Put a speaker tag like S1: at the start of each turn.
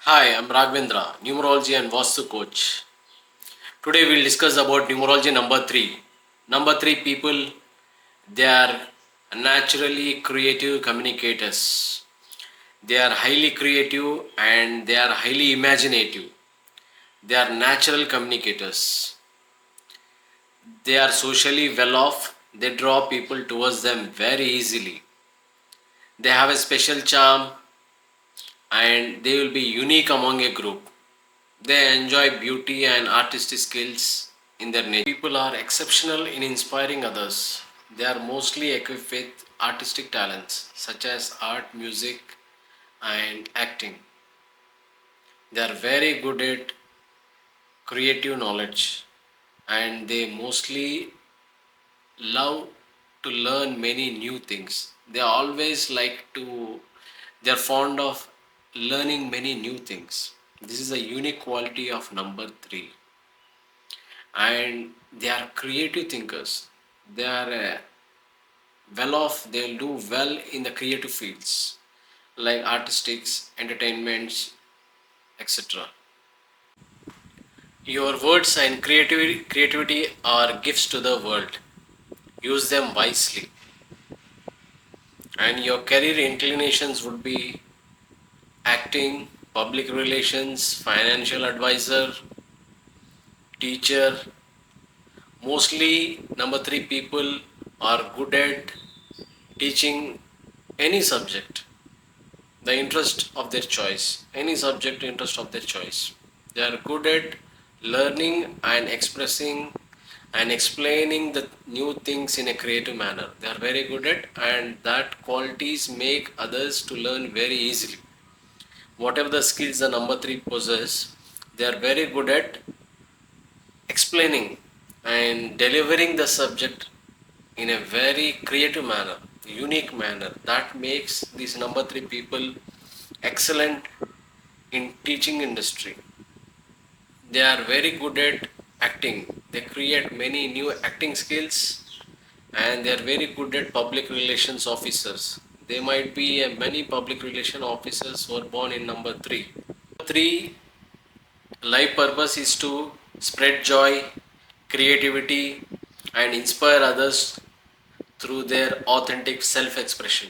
S1: Hi, I'm Raghavendra, Numerology and Vastu coach. Today we'll discuss about numerology number 3. Number 3 people, they are naturally creative communicators. They are highly creative and they are highly imaginative. They are natural communicators. They are socially well off. They draw people towards them very easily. They have a special charm and they will be unique among a group. They enjoy beauty and artistic skills in their nature. People are exceptional in inspiring others. They are mostly equipped with artistic talents such as art, music, and acting. They are very good at creative knowledge and they mostly love to learn many new things. They always like to, they are fond of learning many new things. This is a unique quality of number 3. And they are creative thinkers. They are well off, they'll do well in the creative fields like artistics, entertainments, etc. Your words and creativity are gifts to the world. Use them wisely. And your career inclinations would be acting, public relations, financial advisor, teacher. Mostly number 3 people are good at teaching any subject, the interest of their choice, any subject interest of their choice. They are good at learning and expressing and explaining the new things in a creative manner. They are very good at, and that qualities make others to learn very easily. Whatever the skills the number 3 possess, they are very good at explaining and delivering the subject in a very creative manner, unique manner. That makes these number 3 people excellent in teaching industry. They are very good at acting. They create many new acting skills and they are very good at public relations officers. They might be many public relation officers who are born in number 3. 3 life purpose is to spread joy, creativity and inspire others through their authentic self expression.